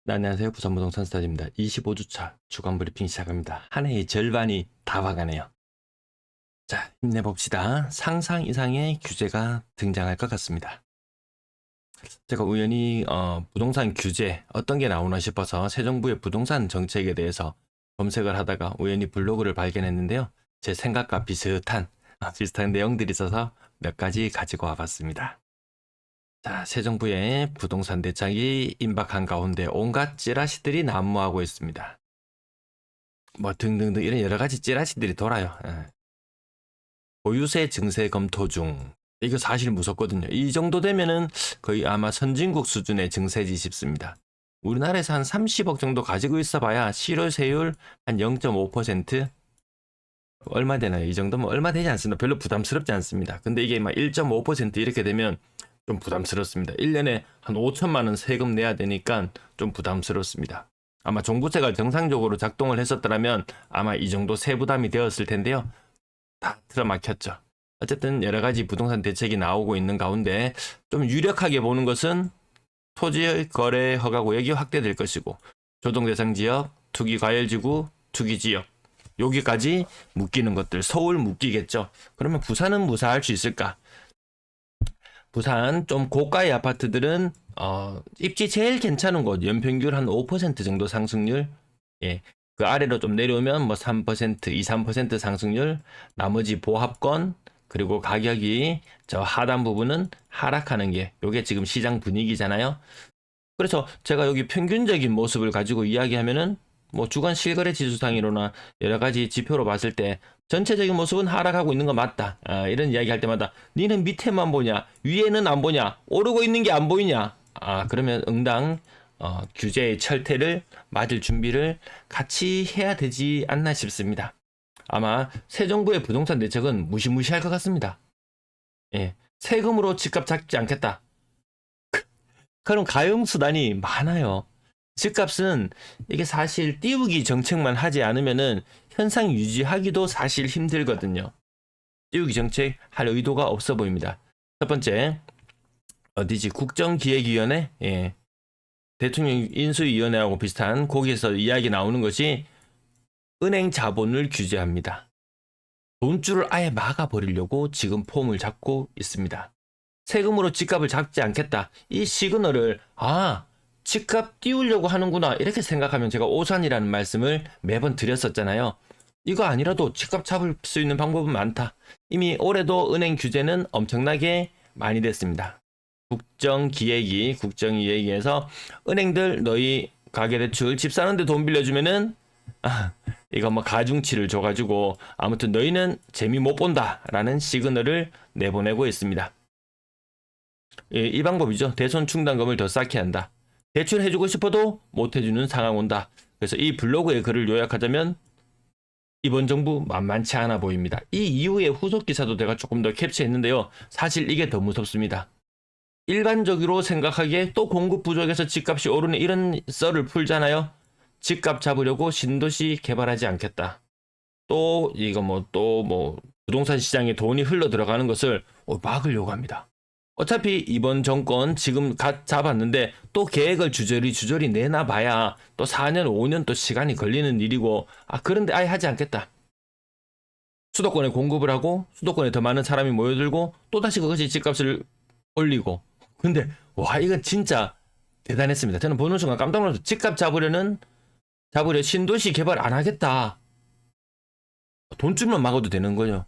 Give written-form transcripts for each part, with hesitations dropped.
네, 안녕하세요. 부산부동산 스타디입니다. 25주차 주간 브리핑 시작합니다. 한 해의 절반이 다 와가네요. 자, 힘내봅시다. 상상 이상의 규제가 등장할 것 같습니다. 제가 우연히 부동산 규제 어떤 게 나오나 싶어서 새 정부의 부동산 정책에 대해서 검색을 하다가 우연히 블로그를 발견했는데요. 제 생각과 비슷한 내용들이 있어서 몇 가지 가지고 와봤습니다. 자, 새 정부의 부동산 대책이 임박한 가운데 온갖 찌라시들이 난무하고 있습니다. 뭐 등등등 이런 여러 가지 찌라시들이 돌아요. 예. 보유세 증세 검토 중. 이거 사실 무섭거든요. 이 정도 되면은 거의 아마 선진국 수준의 증세지 싶습니다. 우리나라에서 한 30억 정도 가지고 있어봐야 실효세율 한 0.5%? 얼마 되나요? 이 정도면 얼마 되지 않습니다. 별로 부담스럽지 않습니다. 근데 이게 막 1.5% 이렇게 되면 좀 부담스럽습니다. 1년에 한 5천만 원 세금 내야 되니까 좀 부담스럽습니다. 아마 종부세가 정상적으로 작동을 했었더라면 아마 이 정도 세부담이 되었을 텐데요. 다 틀어막혔죠. 어쨌든 여러 가지 부동산 대책이 나오고 있는 가운데 좀 유력하게 보는 것은 토지의 거래 허가 구역이 확대될 것이고 조정 대상 지역, 투기 과열지구, 투기 지역 여기까지 묶이는 것들, 서울 묶이겠죠. 그러면 부산은 무사할 수 있을까? 부산 좀 고가의 아파트들은 입지 제일 괜찮은 곳 연평균 한 5% 정도 상승률. 예. 그 아래로 좀 내려오면 뭐 3%, 2, 3% 상승률, 나머지 보합권, 그리고 가격이 저 하단 부분은 하락하는 게 요게 지금 시장 분위기잖아요. 그래서 제가 여기 평균적인 모습을 가지고 이야기하면은 뭐 주간 실거래 지수상으로나 여러 가지 지표로 봤을 때 전체적인 모습은 하락하고 있는 거 맞다. 이런 이야기 할 때마다 니는 밑에만 보냐, 위에는 안 보냐, 오르고 있는 게 안 보이냐. 그러면 응당 규제의 철퇴를 맞을 준비를 같이 해야 되지 않나 싶습니다. 아마 새 정부의 부동산 대책은 무시무시할 것 같습니다. 예, 세금으로 집값 잡지 않겠다. 그럼 가용 수단이 많아요. 집값은 이게 사실 띄우기 정책만 하지 않으면은 현상 유지하기도 사실 힘들거든요. 띄우기 정책 할 의도가 없어 보입니다. 첫 번째, 어디지? 국정기획위원회? 예. 대통령 인수위원회하고 비슷한 거기에서 이야기 나오는 것이 은행 자본을 규제합니다. 돈줄을 아예 막아버리려고 지금 폼을 잡고 있습니다. 세금으로 집값을 잡지 않겠다. 이 시그널을 집값 띄우려고 하는구나 이렇게 생각하면 제가 오산이라는 말씀을 매번 드렸었잖아요. 이거 아니라도 집값 잡을 수 있는 방법은 많다. 이미 올해도 은행 규제는 엄청나게 많이 됐습니다. 국정기획위에서 은행들 너희 가계대출 집 사는데 돈 빌려주면은 이거 뭐 가중치를 줘가지고 아무튼 너희는 재미 못 본다라는 시그널을 내보내고 있습니다. 이 방법이죠. 대손 충당금을 더 쌓게 한다. 대출해주고 싶어도 못해주는 상황 온다. 그래서 이 블로그의 글을 요약하자면 이번 정부 만만치 않아 보입니다. 이 이후에 후속 기사도 제가 조금 더 캡처했는데요. 사실 이게 더 무섭습니다. 일반적으로 생각하기에 또 공급 부족해서 집값이 오르는 이런 썰을 풀잖아요. 집값 잡으려고 신도시 개발하지 않겠다. 또 이거 또 부동산 시장에 돈이 흘러 들어가는 것을 막으려고 합니다. 어차피 이번 정권 지금 갓 잡았는데 또 계획을 주저리 내놔봐야 또 4년, 5년 또 시간이 걸리는 일이고 그런데 아예 하지 않겠다. 수도권에 공급을 하고 수도권에 더 많은 사람이 모여들고 또다시 그것이 집값을 올리고 근데 와 이건 진짜 대단했습니다. 저는 보는 순간 깜짝 놀라서 집값 잡으려 신도시 개발 안 하겠다. 돈 주면 막아도 되는 거죠.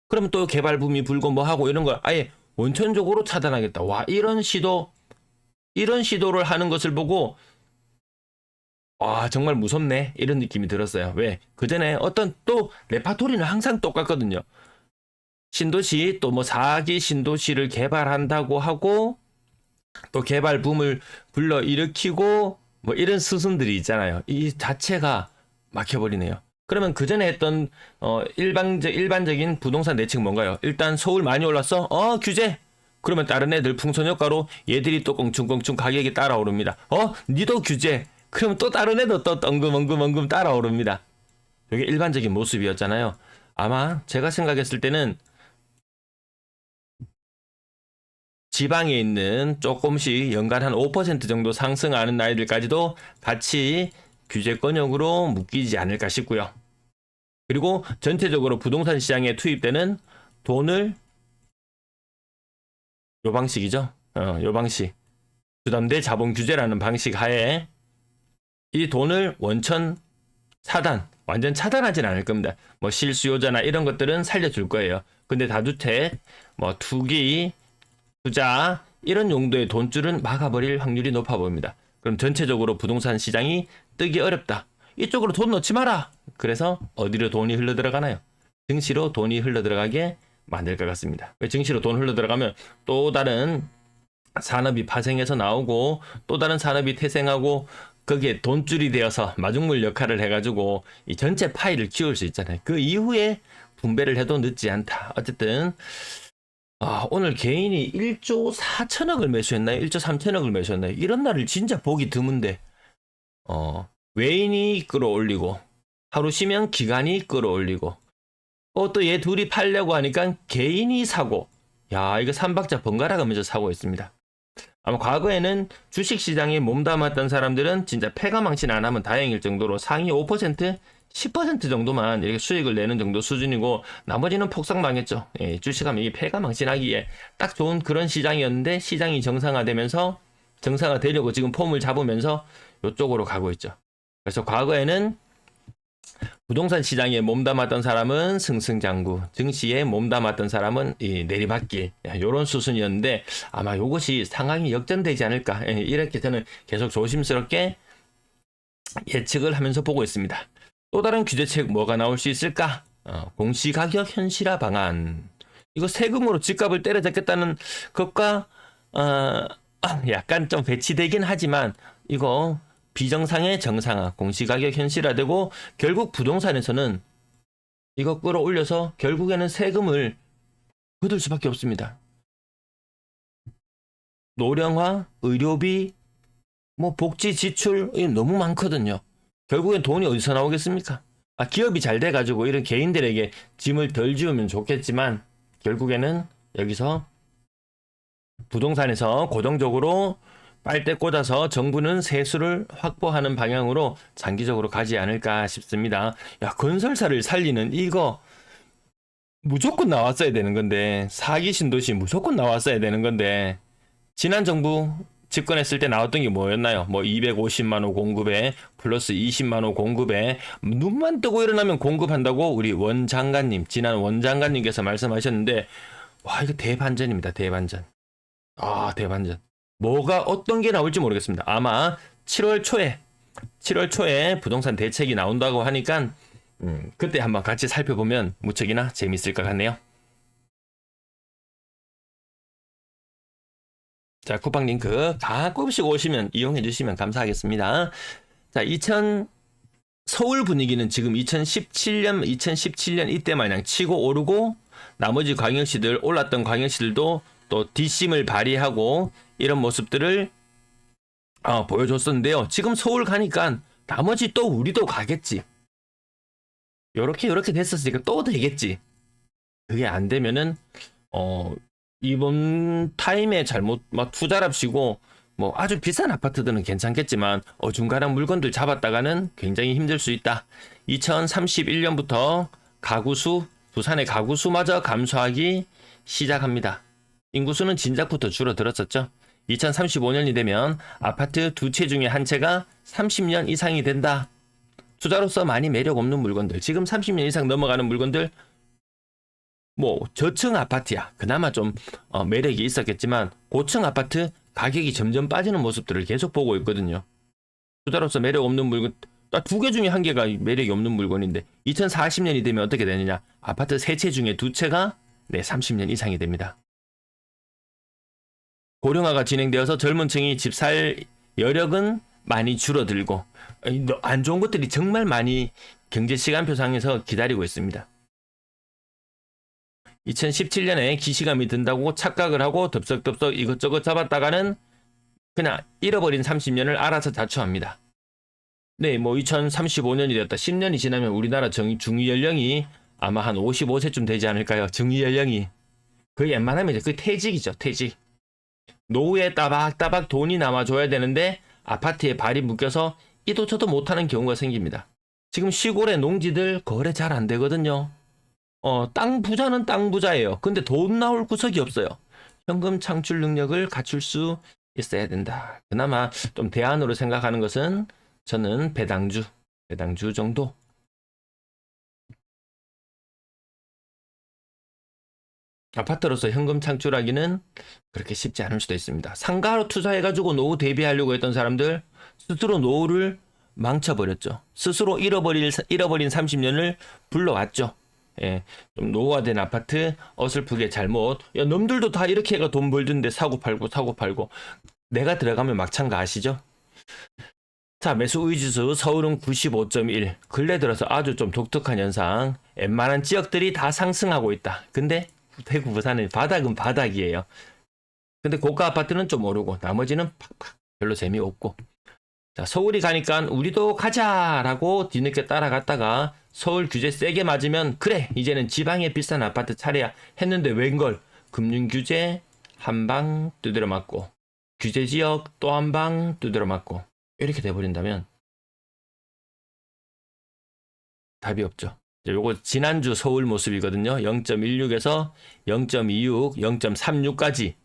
그러면 또 개발 붐이 불고 뭐 하고 이런 걸 아예 원천적으로 차단하겠다. 와, 이런 시도를 하는 것을 보고, 와, 정말 무섭네. 이런 느낌이 들었어요. 왜? 그 전에 어떤 또 레파토리는 항상 똑같거든요. 신도시, 또 뭐 4기 신도시를 개발한다고 하고, 또 개발 붐을 불러 일으키고, 뭐 이런 수순들이 있잖아요. 이 자체가 막혀버리네요. 그러면 그 전에 했던 일반적인 부동산 대책 뭔가요? 일단 서울 많이 올랐어? 규제. 그러면 다른 애들 풍선효과로 얘들이 또 껑충껑충 가격이 따라오릅니다. 니도 규제. 그러면 또 다른 애도 또 엉금엉금 따라오릅니다. 이게 일반적인 모습이었잖아요. 아마 제가 생각했을 때는 지방에 있는 조금씩 연간 한 5% 정도 상승하는 아이들까지도 같이 규제권역으로 묶이지 않을까 싶고요. 그리고 전체적으로 부동산 시장에 투입되는 돈을 요 방식이죠. 요 방식. 주담대 자본 규제라는 방식 하에 이 돈을 원천 차단, 완전 차단하진 않을 겁니다. 뭐 실수요자나 이런 것들은 살려줄 거예요. 근데 다주택, 뭐 투기, 투자 이런 용도의 돈줄은 막아버릴 확률이 높아 보입니다. 그럼 전체적으로 부동산 시장이 뜨기 어렵다. 이쪽으로 돈 넣지 마라. 그래서 어디로 돈이 흘러 들어가나요? 증시로 돈이 흘러 들어가게 만들 것 같습니다. 증시로 돈 흘러 들어가면 또 다른 산업이 파생해서 나오고 또 다른 산업이 태생하고 거기에 돈줄이 되어서 마중물 역할을 해가지고 이 전체 파이를 키울 수 있잖아요. 그 이후에 분배를 해도 늦지 않다. 어쨌든 오늘 개인이 1조 4천억을 매수했나요? 1조 3천억을 매수했나요? 이런 날을 진짜 보기 드문데 외인이 끌어올리고 하루 쉬면 기관이 끌어올리고 또 얘 둘이 팔려고 하니까 개인이 사고 야 이거 삼박자 번갈아 가면서 사고 있습니다. 아마 과거에는 주식시장에 몸담았던 사람들은 진짜 패가망신 안 하면 다행일 정도로 상위 5%, 10% 정도만 이렇게 수익을 내는 정도 수준이고 나머지는 폭삭 망했죠. 예, 주식하면 이 패가망신하기에 딱 좋은 그런 시장이었는데 시장이 정상화되면서 정상화되려고 지금 폼을 잡으면서 이쪽으로 가고 있죠. 그래서 과거에는 부동산 시장에 몸담았던 사람은 승승장구, 증시에 몸담았던 사람은 이 내리막길 이런 수순이었는데 아마 이것이 상황이 역전되지 않을까 이렇게 저는 계속 조심스럽게 예측을 하면서 보고 있습니다. 또 다른 규제책 뭐가 나올 수 있을까? 공시가격 현실화 방안. 이거 세금으로 집값을 때려잡겠다는 것과 약간 좀 배치되긴 하지만 이거 비정상의 정상화, 공시가격 현실화되고 결국 부동산에서는 이거 끌어올려서 결국에는 세금을 거둘 수밖에 없습니다. 노령화, 의료비, 뭐 복지 지출 너무 많거든요. 결국엔 돈이 어디서 나오겠습니까? 기업이 잘 돼가지고 이런 개인들에게 짐을 덜 지우면 좋겠지만 결국에는 여기서 부동산에서 고정적으로 빨대 꽂아서 정부는 세수를 확보하는 방향으로 장기적으로 가지 않을까 싶습니다. 야, 건설사를 살리는 이거 무조건 나왔어야 되는 건데 사기 신도시 무조건 나왔어야 되는 건데 지난 정부 집권했을 때 나왔던 게 뭐였나요? 뭐 250만 호 공급에 플러스 20만 호 공급에 눈만 뜨고 일어나면 공급한다고 우리 원 장관님 지난 원 장관님께서 말씀하셨는데 와 이거 대반전입니다. 대반전. 대반전. 뭐가 어떤 게 나올지 모르겠습니다. 아마 7월 초에 부동산 대책이 나온다고 하니까 그때 한번 같이 살펴보면 무척이나 재밌을 것 같네요. 자, 쿠팡 링크 가끔씩 오시면 이용해 주시면 감사하겠습니다. 자, 서울 분위기는 지금 2017년 이때 마냥 치고 오르고 나머지 광역시들 올랐던 광역시들도 또 뒷심을 발휘하고 이런 모습들을 보여줬었는데요. 지금 서울 가니까 나머지 또 우리도 가겠지. 요렇게 됐었으니까 또 되겠지. 그게 안 되면은 이번 타임에 잘못 막 투자랍시고 뭐 아주 비싼 아파트들은 괜찮겠지만 어중간한 물건들 잡았다가는 굉장히 힘들 수 있다. 2031년부터 부산의 가구수마저 감소하기 시작합니다. 인구수는 진작부터 줄어들었었죠. 2035년이 되면 아파트 2채 중에 1채가 30년 이상이 된다. 투자로서 많이 매력 없는 물건들, 지금 30년 이상 넘어가는 물건들, 뭐 저층 아파트야 그나마 좀 매력이 있었겠지만 고층 아파트 가격이 점점 빠지는 모습들을 계속 보고 있거든요. 투자로서 매력 없는 물건, 2개 중에 1개가 매력이 없는 물건인데 2040년이 되면 어떻게 되느냐? 아파트 3채 중에 2채가 30년 이상이 됩니다. 고령화가 진행되어서 젊은 층이 집 살 여력은 많이 줄어들고 안 좋은 것들이 정말 많이 경제 시간표상에서 기다리고 있습니다. 2017년에 기시감이 든다고 착각을 하고 덥석덥석 이것저것 잡았다가는 그냥 잃어버린 30년을 알아서 자초합니다. 네, 뭐 2035년이 되었다. 10년이 지나면 우리나라 중위연령이 아마 한 55세쯤 되지 않을까요? 중위연령이. 거의 웬만하면 이제 그 퇴직이죠. 퇴직. 노후에 따박따박 돈이 남아줘야 되는데 아파트에 발이 묶여서 이도 저도 못하는 경우가 생깁니다. 지금 시골의 농지들 거래 잘 안 되거든요. 땅 부자는 땅 부자예요. 근데 돈 나올 구석이 없어요. 현금 창출 능력을 갖출 수 있어야 된다. 그나마 좀 대안으로 생각하는 것은 저는 배당주 정도. 아파트로서 현금 창출하기는 그렇게 쉽지 않을 수도 있습니다. 상가로 투자해가지고 노후 대비하려고 했던 사람들 스스로 노후를 망쳐버렸죠. 스스로 잃어버린 30년을 불러왔죠. 예, 좀 노후화된 아파트 어설프게 잘못. 야, 놈들도 다 이렇게 해가 돈 벌던데 사고 팔고. 내가 들어가면 막찬 거 아시죠? 자, 매수 우위지수 서울은 95.1. 근래 들어서 아주 좀 독특한 현상. 웬만한 지역들이 다 상승하고 있다. 근데 대구 부산은 바닥은 바닥이에요. 근데 고가 아파트는 좀 오르고 나머지는 팍팍 별로 재미없고. 자, 서울이 가니까 우리도 가자라고 뒤늦게 따라갔다가 서울 규제 세게 맞으면 그래 이제는 지방에 비싼 아파트 차례야 했는데 웬걸 금융 규제 한 방 두드려 맞고 규제 지역 또 한 방 두드려 맞고 이렇게 돼버린다면 답이 없죠. 요거 지난주 서울 모습이거든요. 0.16에서 0.26, 0.36까지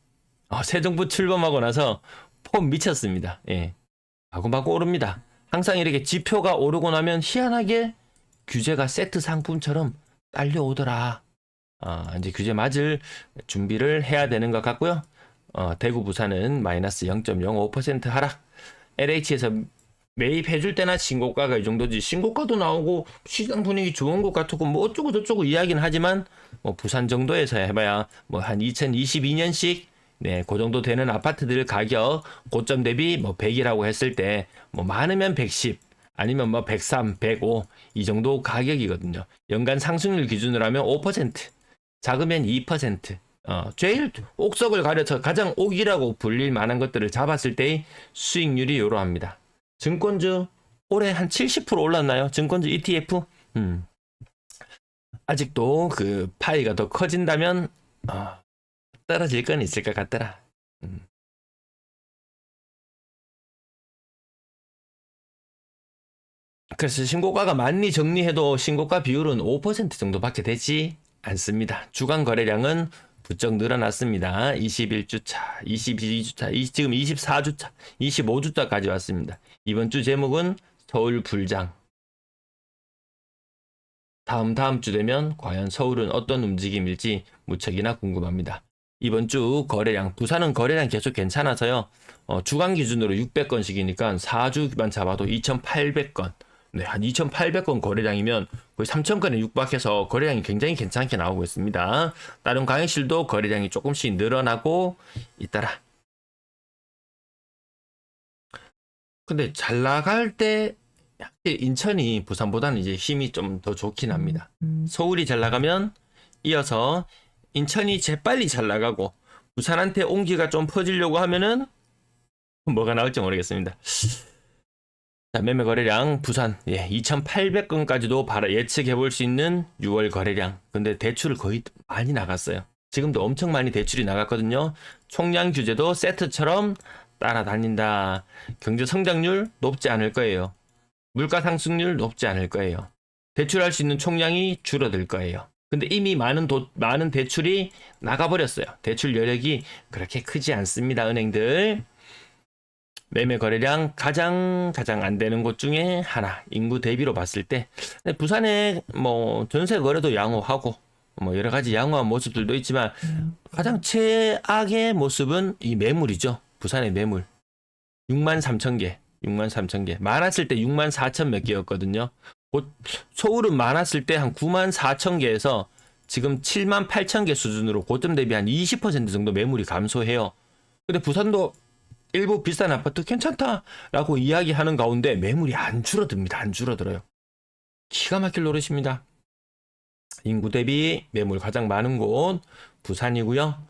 새 정부 출범하고 나서 폼 미쳤습니다. 예. 마구마구 오릅니다. 항상 이렇게 지표가 오르고 나면 희한하게 규제가 세트 상품처럼 딸려오더라. 이제 규제 맞을 준비를 해야 되는 것 같고요. 대구 부산은 마이너스 0.05% 하락. LH에서 매입해줄 때나 신고가가 이 정도지. 신고가도 나오고 시장 분위기 좋은 것 같고 뭐 어쩌고 저쩌고 이야기는 하지만 뭐 부산 정도에서 해봐야 뭐 한 2022년씩 그 정도 되는 아파트들 가격 고점 대비 뭐 100이라고 했을 때 뭐 많으면 110 아니면 뭐 103, 105 이 정도 가격이거든요. 연간 상승률 기준으로 하면 5%, 작으면 2%. 제일 옥석을 가려서 가장 옥이라고 불릴 만한 것들을 잡았을 때의 수익률이 이러합니다. 증권주 올해 한 70% 올랐나요? 증권주 ETF? 아직도 그 파이가 더 커진다면 떨어질 건 있을 것 같더라. 그래서 신고가가 많이 정리해도 신고가 비율은 5% 정도밖에 되지 않습니다. 주간 거래량은 부쩍 늘어났습니다. 21주차, 22주차, 지금 24주차, 25주차까지 왔습니다. 이번 주 제목은 서울 불장. 다음 주 되면 과연 서울은 어떤 움직임일지 무척이나 궁금합니다. 이번 주 거래량, 부산은 거래량 계속 괜찮아서요. 주간 기준으로 600건씩이니까 4주만 잡아도 2,800건. 네, 한 2,800건 거래량이면 거의 3,000건에 육박해서 거래량이 굉장히 괜찮게 나오고 있습니다. 다른 광역시도 거래량이 조금씩 늘어나고 있더라. 근데 잘 나갈 때 인천이 부산보다는 이제 힘이 좀 더 좋긴 합니다. 서울이 잘 나가면 이어서 인천이 재빨리 잘 나가고 부산한테 온기가 좀 퍼지려고 하면은 뭐가 나올지 모르겠습니다. 자, 매매 거래량 부산 2,800건까지도 바로 예측해 볼 수 있는 6월 거래량. 근데 대출을 거의 많이 나갔어요. 지금도 엄청 많이 대출이 나갔거든요. 총량 규제도 세트처럼 따라다닌다. 경제 성장률 높지 않을 거예요. 물가 상승률 높지 않을 거예요. 대출할 수 있는 총량이 줄어들 거예요. 근데 이미 많은 대출이 나가버렸어요. 대출 여력이 그렇게 크지 않습니다. 은행들. 매매 거래량 가장 안 되는 곳 중에 하나. 인구 대비로 봤을 때 부산에 뭐 전세 거래도 양호하고 뭐 여러 가지 양호한 모습들도 있지만 가장 최악의 모습은 이 매물이죠. 부산의 매물. 63,000개. 많았을 때 64,000 몇 개였거든요. 서울은 많았을 때 한 94,000개에서 지금 78,000개 수준으로 고점 대비 한 20% 정도 매물이 감소해요. 근데 부산도 일부 비싼 아파트 괜찮다라고 이야기하는 가운데 매물이 안 줄어듭니다. 안 줄어들어요. 기가 막힐 노릇입니다. 인구 대비 매물 가장 많은 곳 부산이고요.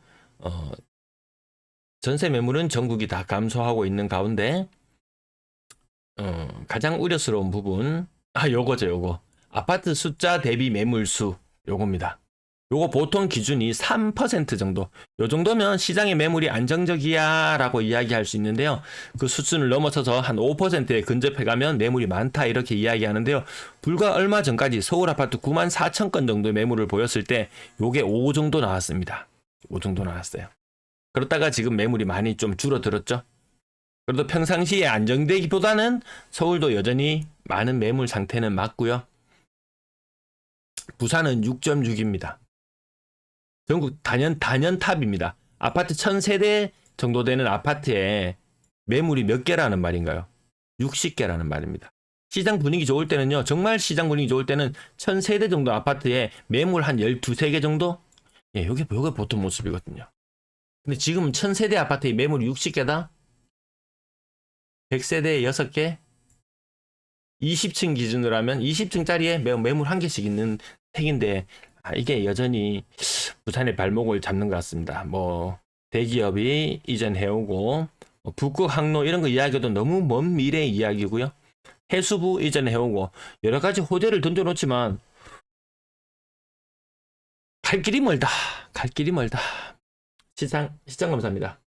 전세 매물은 전국이 다 감소하고 있는 가운데 가장 우려스러운 부분 요거 아파트 숫자 대비 매물 수 요겁니다. 요거 보통 기준이 3% 정도. 요 정도면 시장의 매물이 안정적이야 라고 이야기할 수 있는데요. 그 수준을 넘어서서 한 5%에 근접해 가면 매물이 많다 이렇게 이야기하는데요. 불과 얼마 전까지 서울 아파트 9만 4천 건 정도의 매물을 보였을 때 요게 5 정도 나왔습니다. 5 정도 나왔어요. 그렇다가 지금 매물이 많이 좀 줄어들었죠. 그래도 평상시에 안정되기보다는 서울도 여전히 많은 매물 상태는 맞고요. 부산은 6.6입니다. 전국 단연탑입니다. 아파트 1000세대 정도 되는 아파트에 매물이 몇 개라는 말인가요? 60개라는 말입니다. 시장 분위기 좋을 때는요. 정말 시장 분위기 좋을 때는 1000세대 정도 아파트에 매물 한 12, 3개 정도? 예, 요게 보통 모습이거든요. 근데 지금 1000세대 아파트에 매물이 60개다? 100세대에 6개? 20층 기준으로 하면 20층짜리에 매물 한 개씩 있는 택인데 이게 여전히 부산의 발목을 잡는 것 같습니다. 뭐 대기업이 이전해오고 북극 항로 이런 거 이야기도 너무 먼 미래의 이야기고요. 해수부 이전해오고 여러 가지 호재를 던져놓지만 갈 길이 멀다. 시장 감사합니다.